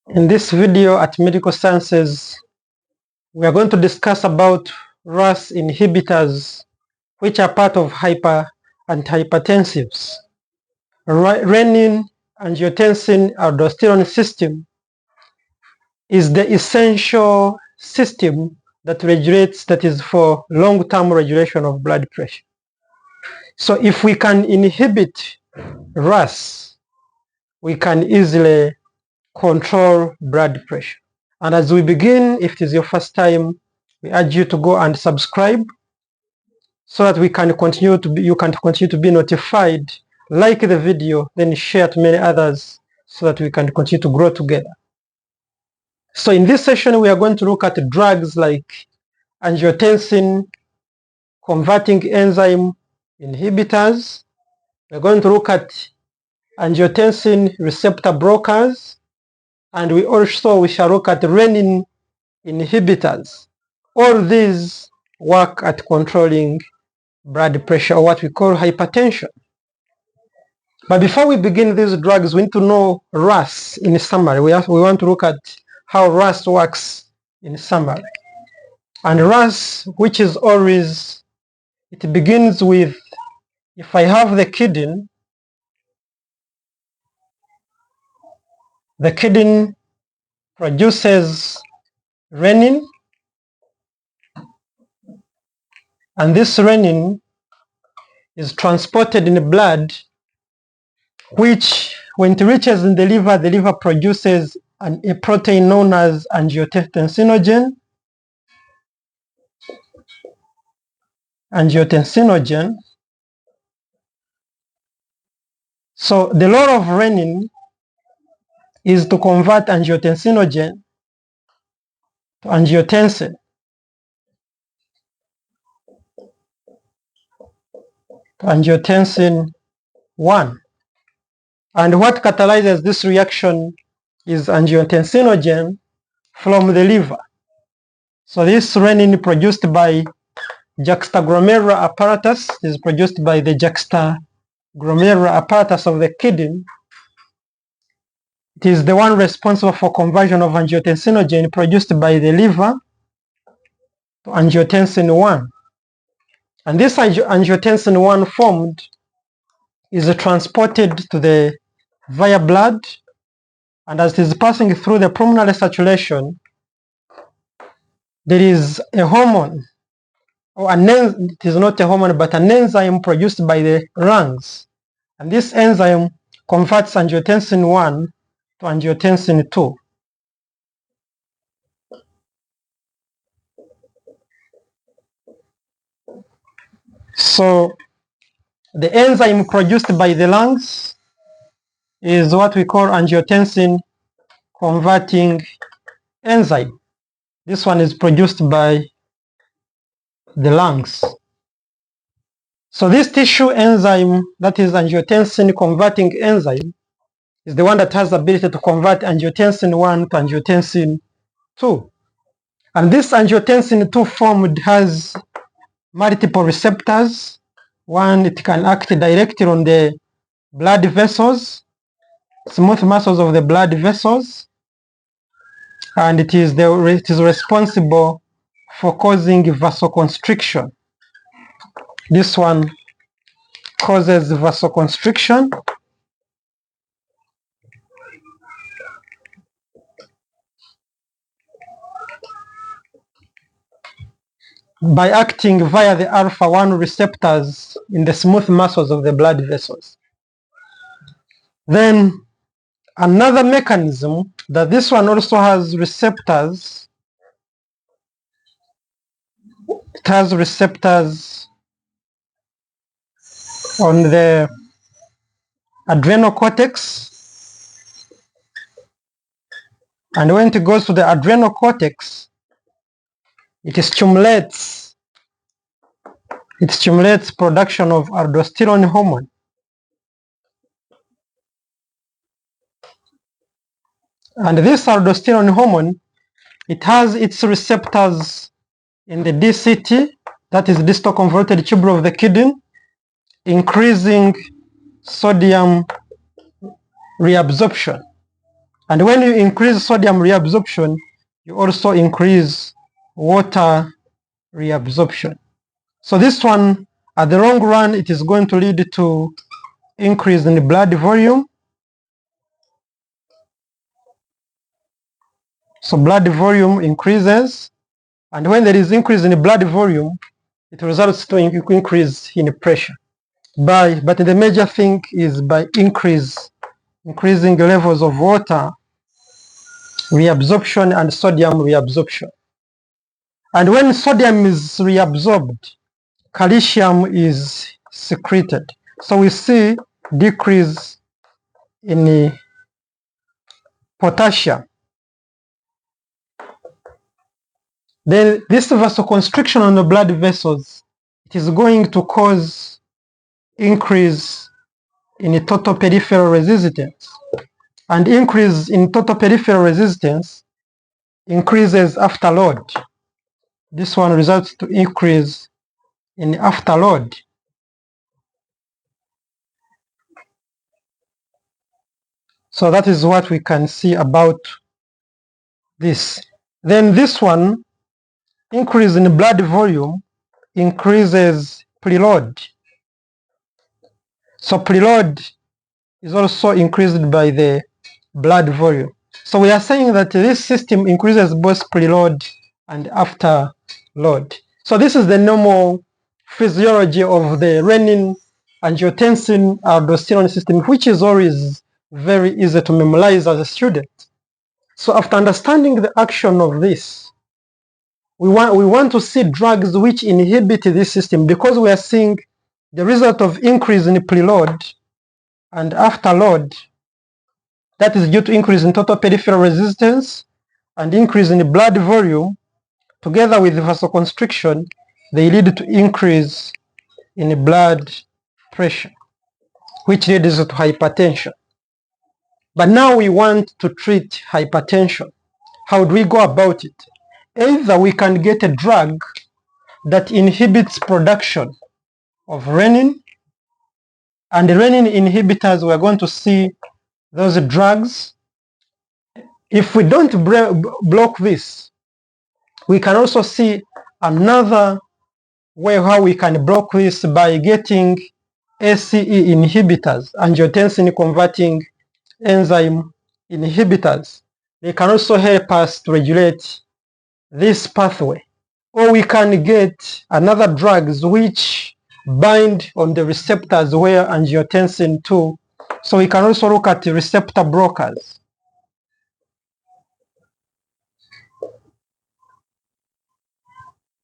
In this video at Medical Sciences, we are going to discuss about RAAS inhibitors, which are part of anti-hypertensives. Renin, angiotensin, aldosterone system is the essential system that is for long-term regulation of blood pressure. So if we can inhibit RAAS, we can easily control blood pressure. And as we begin, if it is your first time, we urge you to go and subscribe so that you can continue to be notified. Like the video, then share to many others so that we can continue to grow together. So in this session, we are going to look at drugs like angiotensin converting enzyme inhibitors. We're going to look at angiotensin receptor blockers, and we shall look at renin inhibitors. All these work at controlling blood pressure, or what we call hypertension. But before we begin these drugs, we need to know RAAS in summary. We want to look at how RAAS works in summary. And RAAS, which is always, it begins with, if I have the kidney produces renin, and this renin is transported in the blood, which when it reaches in the liver produces a protein known as angiotensinogen. So the role of renin is to convert angiotensinogen to angiotensin. Angiotensin 1. And what catalyzes this reaction is angiotensinogen from the liver. So this renin produced by juxtaglomerular apparatus is produced by the juxtaglomerular apparatus of the kidney. It is the one responsible for conversion of angiotensinogen produced by the liver to angiotensin 1. And this angiotensin 1 formed is transported to via blood, and as it is passing through the pulmonary circulation, there is a hormone, it is not a hormone, but an enzyme produced by the lungs. And this enzyme converts angiotensin 1 to angiotensin 2. So the enzyme produced by the lungs is what we call angiotensin converting enzyme. This one is produced by the lungs. So this tissue enzyme, that is angiotensin converting enzyme, is the one that has the ability to convert angiotensin 1 to angiotensin 2. And this angiotensin 2 formed has multiple receptors. One, it can act directly on the blood vessels, smooth muscles of the blood vessels, and it is responsible for causing vasoconstriction. This one causes vasoconstriction. By acting via the alpha-1 receptors in the smooth muscles of the blood vessels. Then another mechanism that this one also has receptors. It has receptors on the adrenal cortex, and when it goes to the adrenal cortex, it stimulates production of aldosterone hormone. And this aldosterone hormone, it has its receptors in the DCT, that is distal convoluted tubule of the kidney, increasing sodium reabsorption. And when you increase sodium reabsorption, you also increase water reabsorption. So this one, at the long run, it is going to lead to increase in the blood volume. So blood volume increases, and when there is increase in the blood volume, it results to increase in pressure. But the major thing is by increasing the levels of water reabsorption and sodium reabsorption. And when sodium is reabsorbed, calcium is secreted. So we see decrease in the potassium. Then this vasoconstriction on the blood vessels, it is going to cause increase in the total peripheral resistance. And increase in total peripheral resistance increases afterload. This one results to increase in afterload. So that is what we can see about this. Then this one, increase in blood volume increases preload. So preload is also increased by the blood volume. So we are saying that this system increases both preload and afterload. So this is the normal physiology of the renin, angiotensin, aldosterone system, which is always very easy to memorize as a student. So after understanding the action of this, we want to see drugs which inhibit this system, because we are seeing the result of increase in preload and afterload. That is due to increase in total peripheral resistance and increase in the blood volume. Together with vasoconstriction, they lead to increase in the blood pressure, which leads to hypertension. But now we want to treat hypertension. How do we go about it? Either we can get a drug that inhibits production of renin, and the renin inhibitors, we're going to see those drugs. If we don't block this, we can also see another way how we can block this by getting ACE inhibitors, angiotensin converting enzyme inhibitors. They can also help us to regulate this pathway. Or we can get another drugs which bind on the receptors where angiotensin 2. So we can also look at the receptor blockers.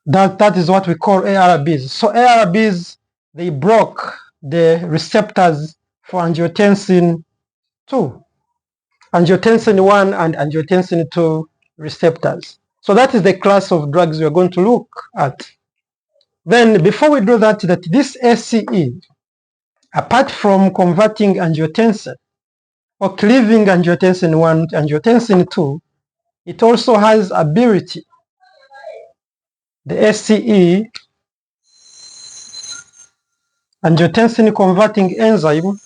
That is what we call ARBs. So ARBs, they block the receptors for angiotensin 2, angiotensin 1 and angiotensin 2 receptors. So that is the class of drugs we are going to look at. Then before we do that, this ACE, apart from converting angiotensin or cleaving angiotensin 1 to angiotensin 2, it also has ability. The ACE, angiotensin converting enzyme,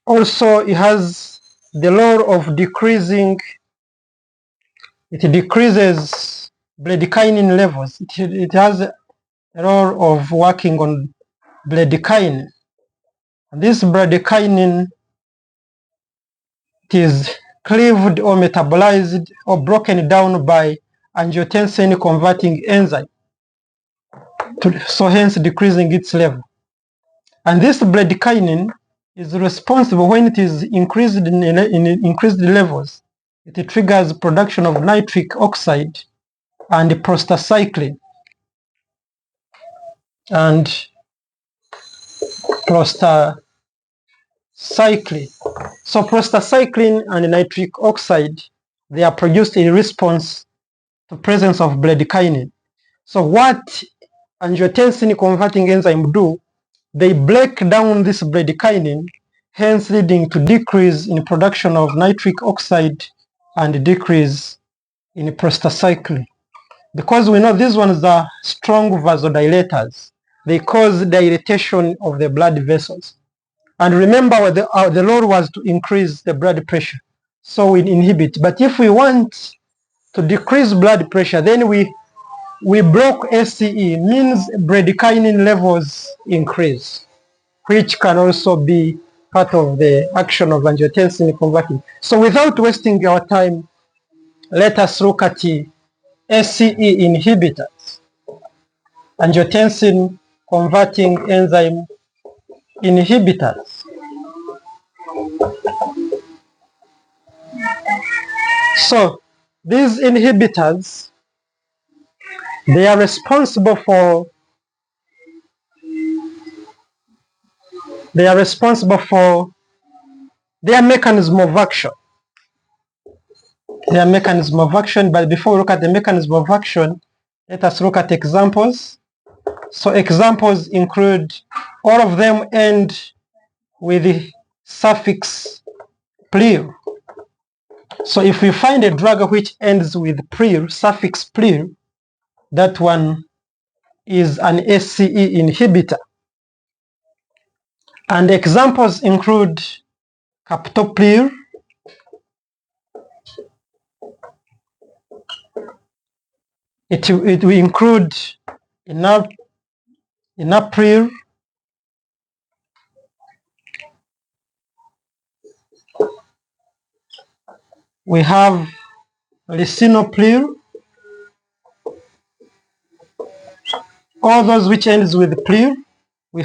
also it has the role of decreasing, it decreases bradykinin levels. It has a role of working on bradykinin. And this bradykinin, it is cleaved or metabolized or broken down by angiotensin converting enzyme, so hence decreasing its level. And this bradykinin is responsible, when it is increased in increased levels, it triggers production of nitric oxide and prostacyclin. And prostacyclin. So prostacyclin and nitric oxide, they are produced in response to presence of bradykinin. So what angiotensin converting enzyme do, they break down this bradykinin, hence leading to decrease in production of nitric oxide and decrease in prostacyclin. Because we know these ones are strong vasodilators, they cause dilatation of the blood vessels. And remember, the role was to increase the blood pressure. so we inhibit. But if we want to decrease blood pressure, then we block ACE, means bradykinin levels increase, which can also be part of the action of angiotensin converting. So without wasting our time, let us look at the ACE inhibitors, angiotensin converting enzyme inhibitors. So these inhibitors, they are responsible for their mechanism of action. But before we look at the mechanism of action, let us look at examples. So examples include, all of them end with the suffix "plir". So if we find a drug which ends with "plir", suffix "plir", that one is an ACE inhibitor. And examples include captopril, it will include enalapril, we have lisinopril, all those which ends with pril. We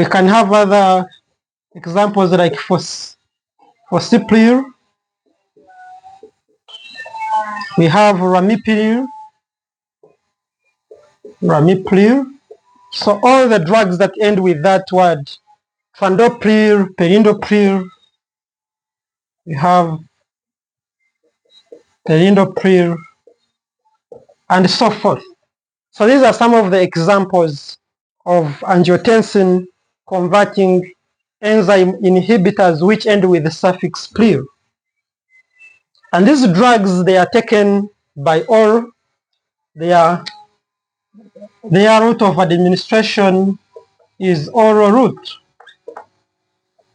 can have other examples like fosipril, we have ramipril. So all the drugs that end with that word, fandopril, perindopril, we have perindopril, and so forth. So these are some of the examples of angiotensin converting enzyme inhibitors which end with the suffix "pril". And these drugs, they are taken by oral. Their route of administration is oral route.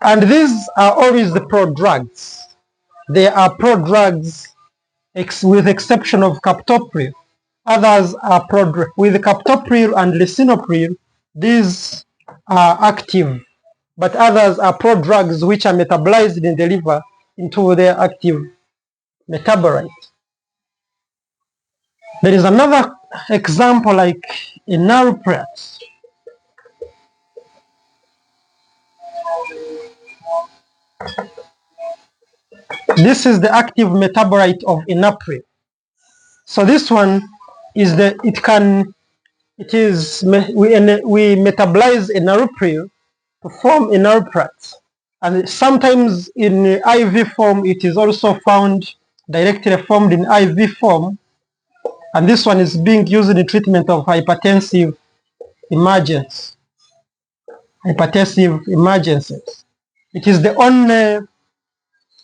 And these are always the prodrugs. They are prodrugs with exception of captopril. Others are prodrugs. With captopril and lisinopril, these are active, but others are prodrugs which are metabolized in the liver into their active metabolite. There is another example like enalapril. This is the active metabolite of enalapril. So this one is we metabolize enalapril to form enalapril. And sometimes in IV form, it is also found directly formed in IV form. And this one is being used in the treatment of hypertensive emergencies. It is the only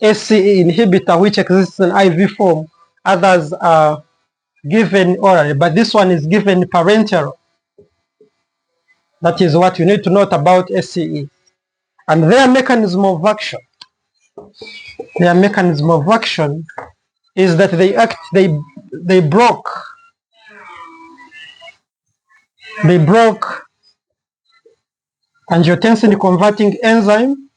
ACE inhibitor which exists in IV form. Others are given orally, but this one is given parenteral. That is what you need to note about ACE. And their mechanism of action is that they broke angiotensin converting enzyme,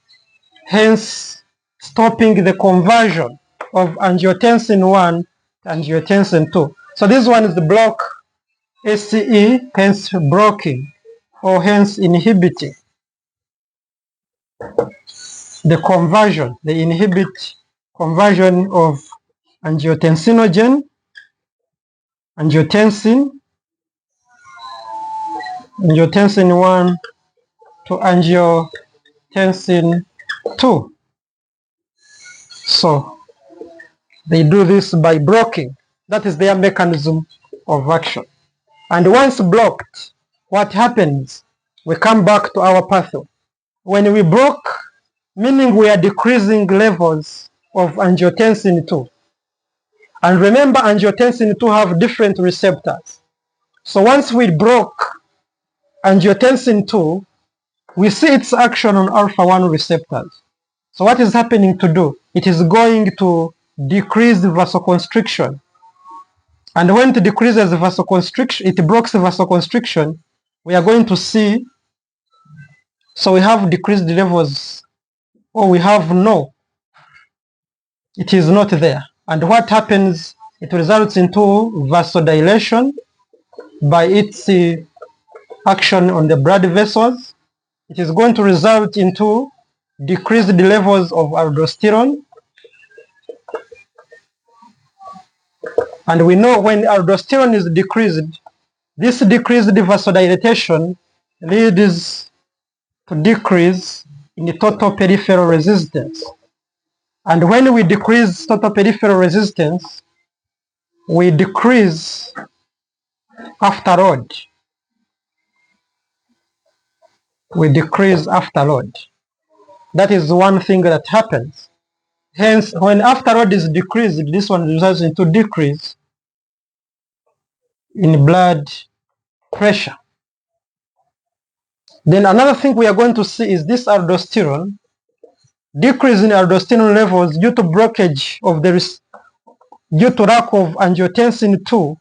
hence stopping the conversion of angiotensin 1 to angiotensin 2. So this one is the block ACE, hence blocking or hence inhibiting the conversion. They inhibit conversion of angiotensin 1 to angiotensin 2. So they do this by blocking. That is their mechanism of action. And once blocked, what happens? We come back to our pathway. When we block, meaning we are decreasing levels of angiotensin 2. And remember, angiotensin 2 have different receptors. So once we block angiotensin 2, we see its action on alpha 1 receptors. So what is happening to do? It is going to decrease vasoconstriction. And when it decreases vasoconstriction, it blocks vasoconstriction, we are going to see, so we have decreased levels, or we have no, it is not there. And what happens? It results into vasodilation by its action on the blood vessels. It is going to result into decreased levels of aldosterone. And we know when aldosterone is decreased, this decreased vasodilatation leads to decrease in the total peripheral resistance. And when we decrease total peripheral resistance, we decrease afterload. We decrease afterload. That is one thing that happens. Hence, when afterload is decreased, this one results into decrease in blood pressure. Then another thing we are going to see is this aldosterone, decrease in aldosterone levels due to blockage of due to lack of angiotensin 2,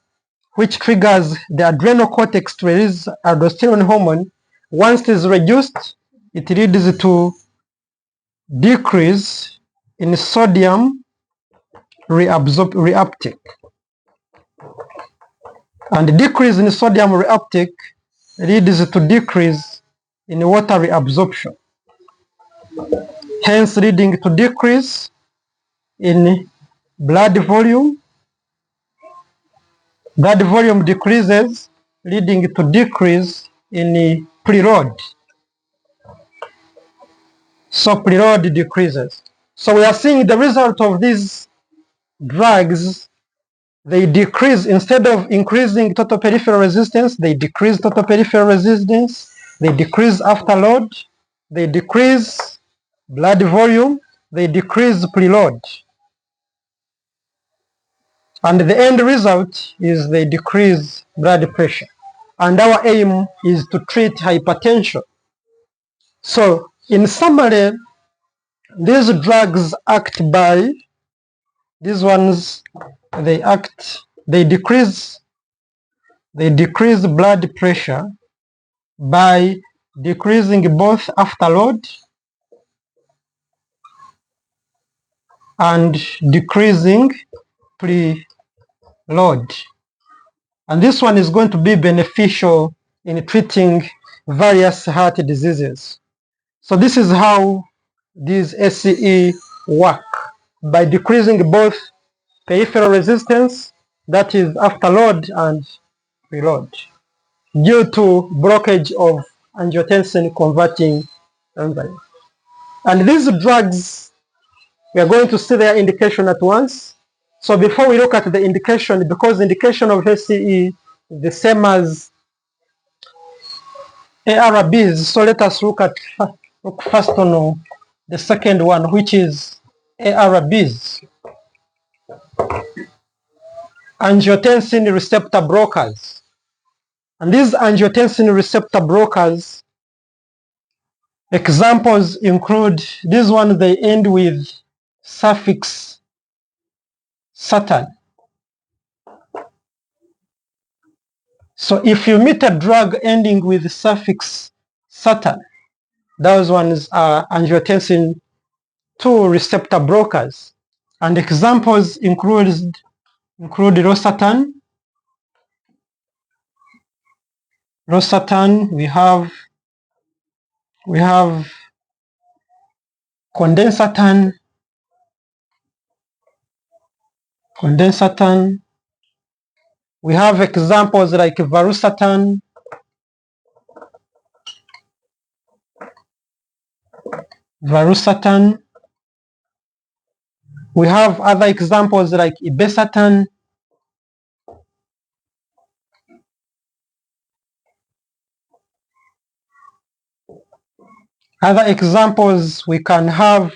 which triggers the adrenal cortex to release aldosterone hormone. Once it is reduced, it leads to decrease in sodium reuptake. And decrease in sodium reuptake leads to decrease in water reabsorption, hence leading to decrease in blood volume. Blood volume decreases, leading to decrease in preload. So preload decreases. So we are seeing the result of these drugs. They decrease, instead of increasing total peripheral resistance, they decrease total peripheral resistance, they decrease afterload, they decrease blood volume, they decrease preload. And the end result is they decrease blood pressure. And our aim is to treat hypertension. So, in summary, these drugs act by, these ones, they decrease blood pressure by decreasing both afterload and decreasing preload. And this one is going to be beneficial in treating various heart diseases. So this is how these SCE work, by decreasing both peripheral resistance, that is afterload and preload, due to blockage of angiotensin converting enzyme. And these drugs, we are going to see their indication at once. So before we look at the indication, because indication of SCE is the same as ARBs, so let us look first on the second one, which is ARBs, angiotensin receptor blockers. And these angiotensin receptor blockers, examples include, these ones, they end with suffix Saturn. So if you meet a drug ending with suffix Saturn, those ones are angiotensin 2 receptor blockers. And examples include losartan. Losartan, we have condensartan. We have examples like varusartan. We have other examples like ibesartan. Other examples we can have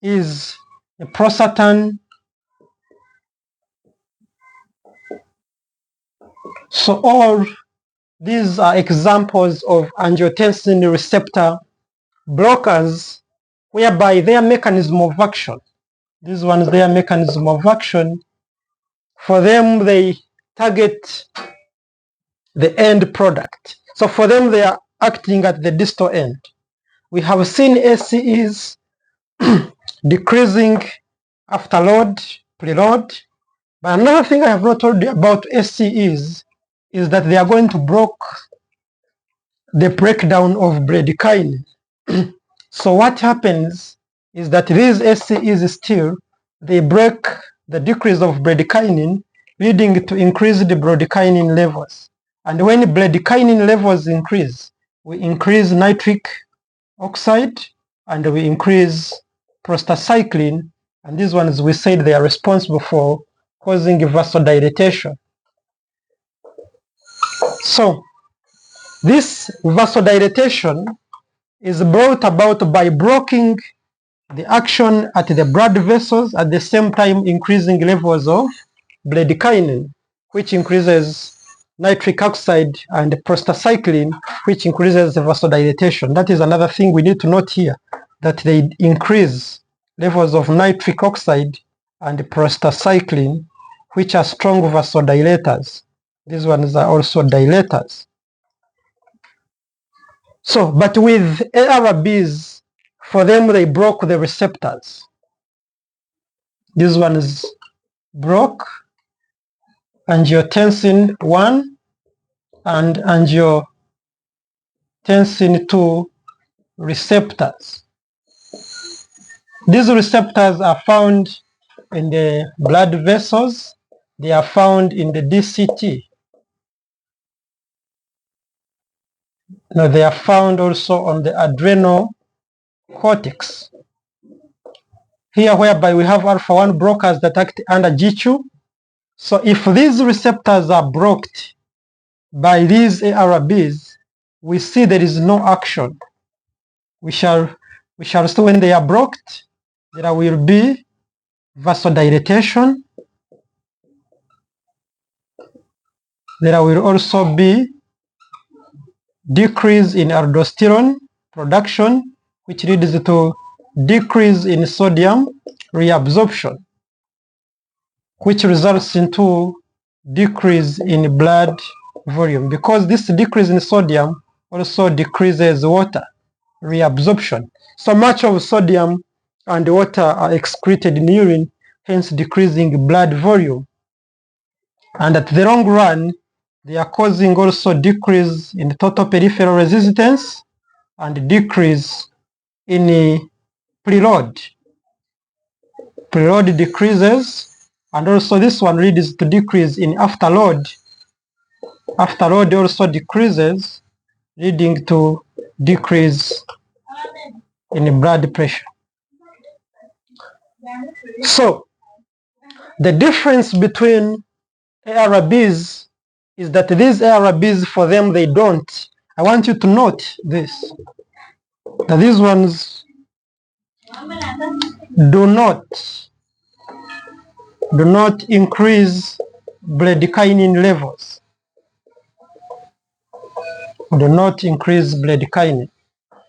is prosartan. So all these are examples of angiotensin receptor blockers whereby their mechanism of action, this one is their mechanism of action. For them, they target the end product. So for them, they are acting at the distal end. We have seen ACEs decreasing after load, preload. But another thing I have not told you about ACEs is that they are going to block the breakdown of bradykinin. So what happens is that these ACEs still, they break the decrease of bradykinin, leading to increased bradykinin levels. And when bradykinin levels increase, we increase nitric oxide and we increase prostacyclin, and these ones we said they are responsible for causing vasodilatation. So this vasodilatation is brought about by blocking the action at the blood vessels, at the same time increasing levels of bradykinin, which increases nitric oxide, and prostacyclin, which increases the vasodilatation. That is another thing we need to note here, that they increase levels of nitric oxide and prostacyclin, which are strong vasodilators. These ones are also dilators. So, but with ARBs, for them, they broke the receptors. This one is broke angiotensin 1 and angiotensin 2 receptors. These receptors are found in the blood vessels. They are found in the DCT. Now they are found also on the adrenal cortex. Here, whereby we have alpha-1 blockers that act under G2. So if these receptors are blocked by these ARBs, we see there is no action. We shall see when they are blocked, there will be vasodilatation. There will also be decrease in aldosterone production, which leads to decrease in sodium reabsorption, which results into decrease in blood volume, because this decrease in sodium also decreases water reabsorption. So much of sodium and water are excreted in urine, hence decreasing blood volume. And at the long run, they are causing also decrease in total peripheral resistance and decrease in preload. Preload decreases, and also this one leads to decrease in afterload. Afterload also decreases, leading to decrease in blood pressure. So the difference between ARBs is that these ARBs, for them, they don't. I want you to note this, that these ones do not increase bradykinin levels. Do not increase bradykinin.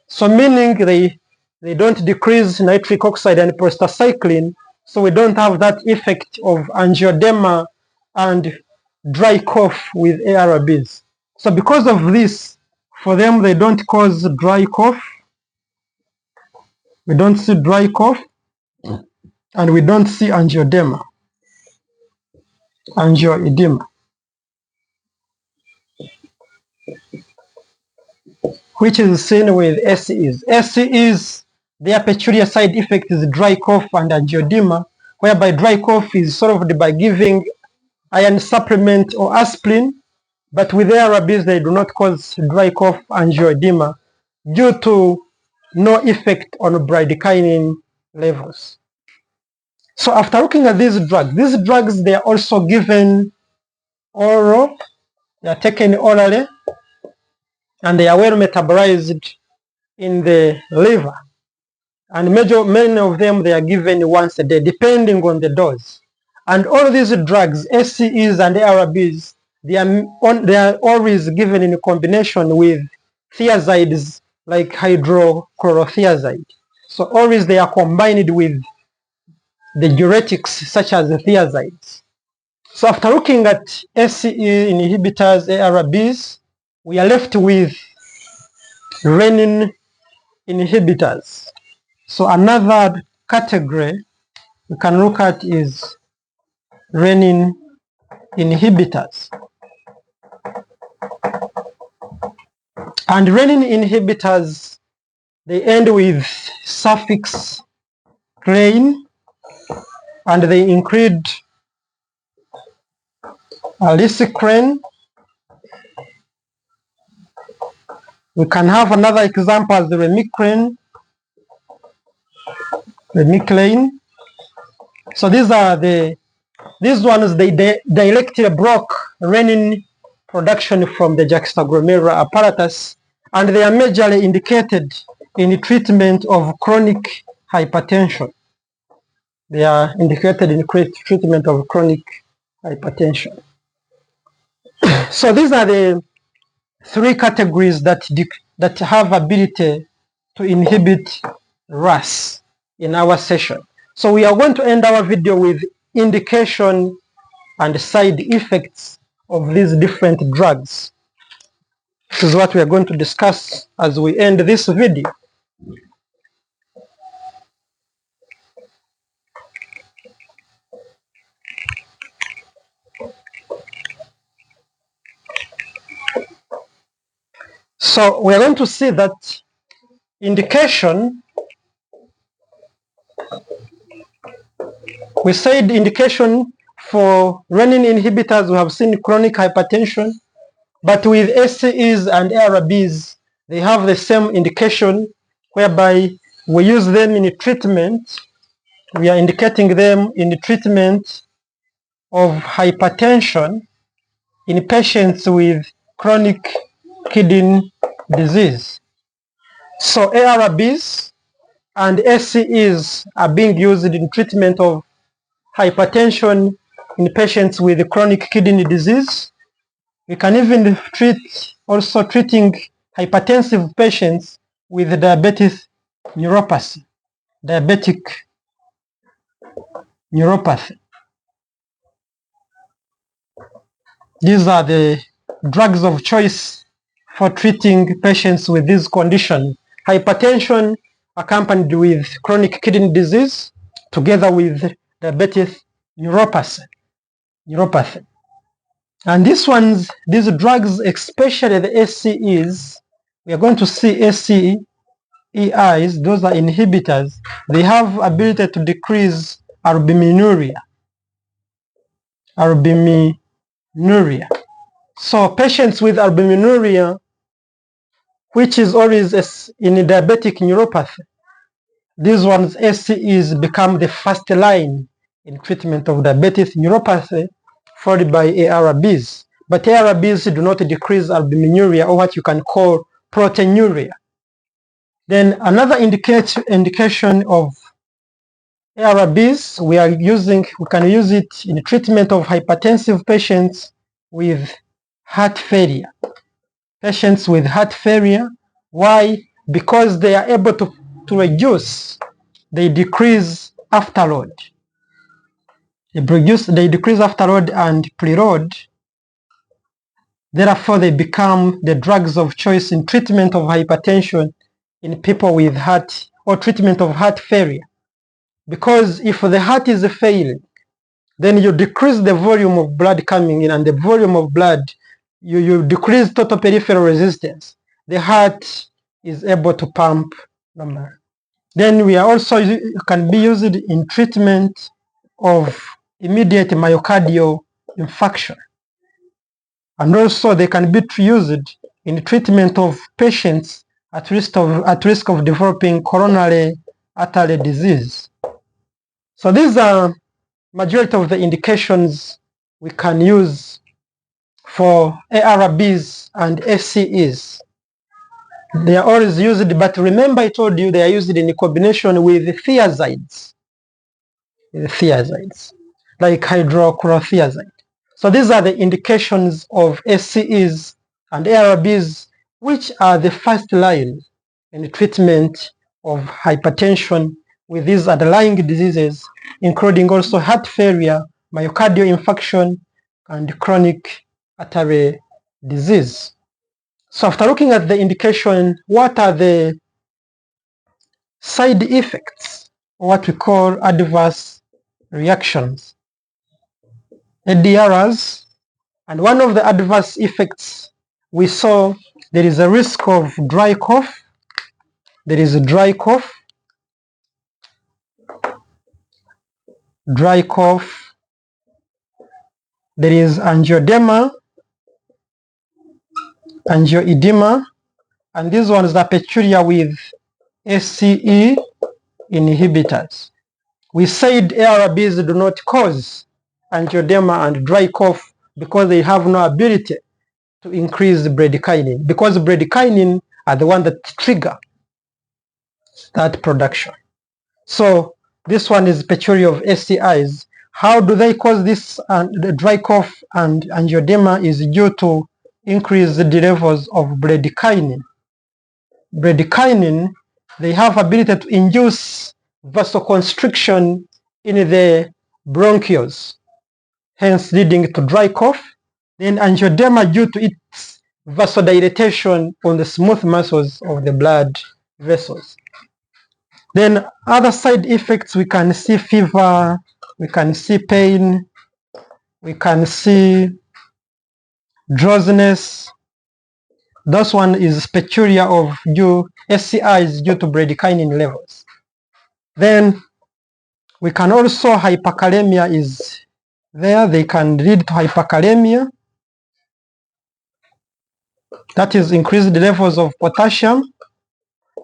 So meaning they don't decrease nitric oxide and prostacyclin, so we don't have that effect of angioedema and dry cough with ARBs. So because of this, for them, they don't cause dry cough. We don't see dry cough, and we don't see angioedema. Which is seen with ACEs. ACEs, their peculiar side effect is dry cough and angioedema, whereby dry cough is solved by giving iron supplement or aspirin, but with ARBs, they do not cause dry cough, angioedema, due to no effect on bradykinin levels. So after looking at these drugs, they are also given oral, they are taken orally, and they are well metabolized in the liver. And many of them, they are given once a day, depending on the dose. And all these drugs, ACEs and ARBs, they are always given in combination with thiazides like hydrochlorothiazide. So always they are combined with the diuretics such as the thiazides. So after looking at ACE inhibitors, ARBs, we are left with renin inhibitors. So another category we can look at is renin inhibitors. And renin inhibitors, they end with suffix rein, and they include lisicren. We can have another example as the remicren. So these ones, they directly block renin production from the juxtaglomerular apparatus, and they are majorly indicated in the treatment of chronic hypertension. They are indicated in treatment of chronic hypertension. So these are the three categories that have ability to inhibit RAAS in our session. So we are going to end our video with indication and side effects of these different drugs. This is what we are going to discuss as we end this video. So we are going to see that indication, we said indication for renin inhibitors, we have seen chronic hypertension, but with ACEs and ARBs, they have the same indication whereby we use them in treatment. We are indicating them in the treatment of hypertension in patients with chronic kidney disease. So ARBs and ACEs are being used in treatment of hypertension in patients with chronic kidney disease. We can even treating hypertensive patients with diabetic neuropathy. These are the drugs of choice for treating patients with this condition. Hypertension accompanied with chronic kidney disease together with diabetic neuropathy. And these drugs, especially the ACEs, we are going to see ACEIs, those are inhibitors. They have ability to decrease albuminuria. So patients with albuminuria, which is always in diabetic neuropathy, these ones, ACEs, become the first line in treatment of diabetic neuropathy, followed by ARBs. But ARBs do not decrease albuminuria, or what you can call proteinuria. Then another indication of ARBs, we can use it in treatment of hypertensive patients with heart failure. Patients with heart failure, why? Because they are able to reduce, they decrease afterload. They decrease afterload and preload. Therefore, they become the drugs of choice in treatment of hypertension in people with heart, or treatment of heart failure. Because if the heart is failing, then you decrease the volume of blood coming in, and the volume of blood, you decrease total peripheral resistance. The heart is able to pump normally. Then we are also can be used in treatment of immediate myocardial infarction. And also they can be used in treatment of patients at risk of developing coronary artery disease. So these are majority of the indications we can use for ARBs and ACEs. They are always used, but remember I told you they are used in combination with thiazides, like hydrochlorothiazide. So these are the indications of ACEs and ARBs, which are the first line in the treatment of hypertension with these underlying diseases, including also heart failure, myocardial infarction, and chronic artery disease. So after looking at the indication, what are the side effects, or what we call adverse reactions, ADRs? And one of the adverse effects we saw, there is a risk of dry cough. There is a dry cough. There is angioedema, and these ones are peculiar with ACE inhibitors. We said ARBs do not cause angioedema and dry cough because they have no ability to increase the bradykinin, because bradykinin are the one that trigger that production. So this one is peculiar of SCIs. How do they cause this? The dry cough and angioedema is due to increased levels of bradykinin. Bradykinin, they have ability to induce vasoconstriction in the bronchioles, hence leading to dry cough. Then angioedema due to its vasodilatation on the smooth muscles of the blood vessels. Then other side effects, we can see fever, we can see pain, we can see drowsiness. This one is peculiar of SCIs due to bradykinin levels. Then we can also, hyperkalemia is there. They can lead to hyperkalemia. That is increased levels of potassium.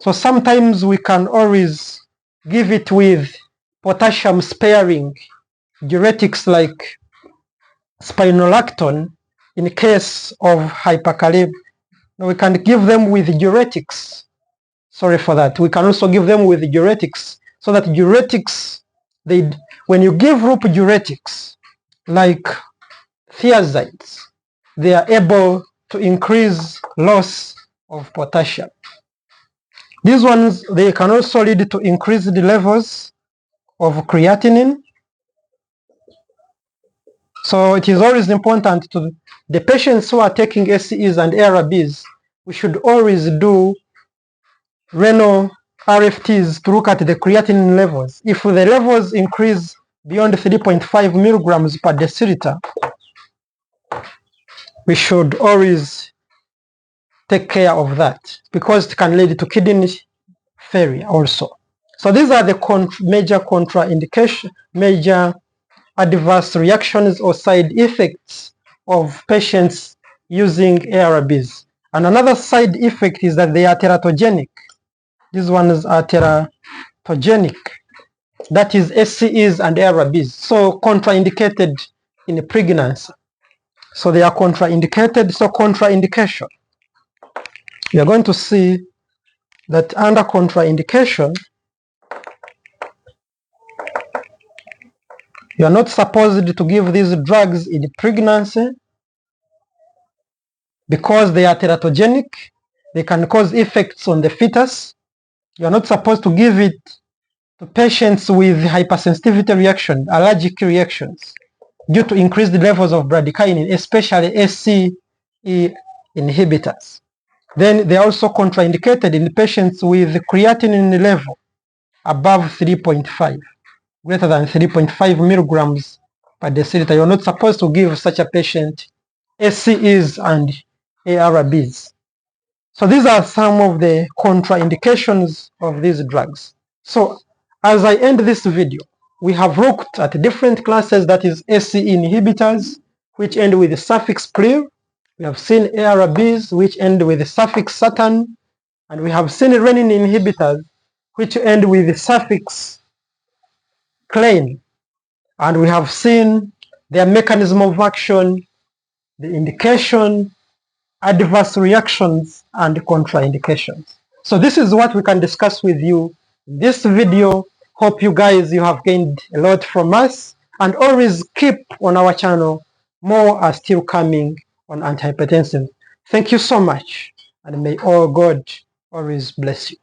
So sometimes we can always give it with potassium sparing diuretics like spironolactone in case of hyperkalemia. We can give them with diuretics. Sorry for that. We can also give them with diuretics, so that diuretics, when you give loop diuretics like thiazides, they are able to increase loss of potassium. These ones, they can also lead to increased levels of creatinine. So it is always important to the patients who are taking SCEs and ARBs, we should always do renal RFTs to look at the creatinine levels. If the levels increase beyond 3.5 milligrams per deciliter, we should always take care of that, because it can lead to kidney failure also. So these are the major contraindication, major adverse reactions or side effects of patients using ARBs. And another side effect is that they are teratogenic. These ones are teratogenic. That is SCEs and ARBs. So contraindicated in pregnancy. So they are contraindicated, so contraindication. We are going to see that under contraindication, you are not supposed to give these drugs in pregnancy because they are teratogenic. They can cause effects on the fetus. You are not supposed to give it to patients with hypersensitivity reaction, allergic reactions, due to increased levels of bradykinin, especially SCE inhibitors. Then they are also contraindicated in patients with creatinine level above 3.5, greater than 3.5 milligrams per deciliter. You are not supposed to give such a patient SCEs and ARBs. So these are some of the contraindications of these drugs. So as I end this video, we have looked at different classes, that is SCE inhibitors, which end with the suffix "-, we have seen ARBs, which end with the suffix "-", and we have seen renin inhibitors, which end with the suffix "-", and we have seen their mechanism of action, the indication, adverse reactions, and contraindications. So this is what we can discuss with you in this video. Hope you guys, you have gained a lot from us, and always keep on our channel. More are still coming on antihypertensive. Thank you so much, and may all God always bless you.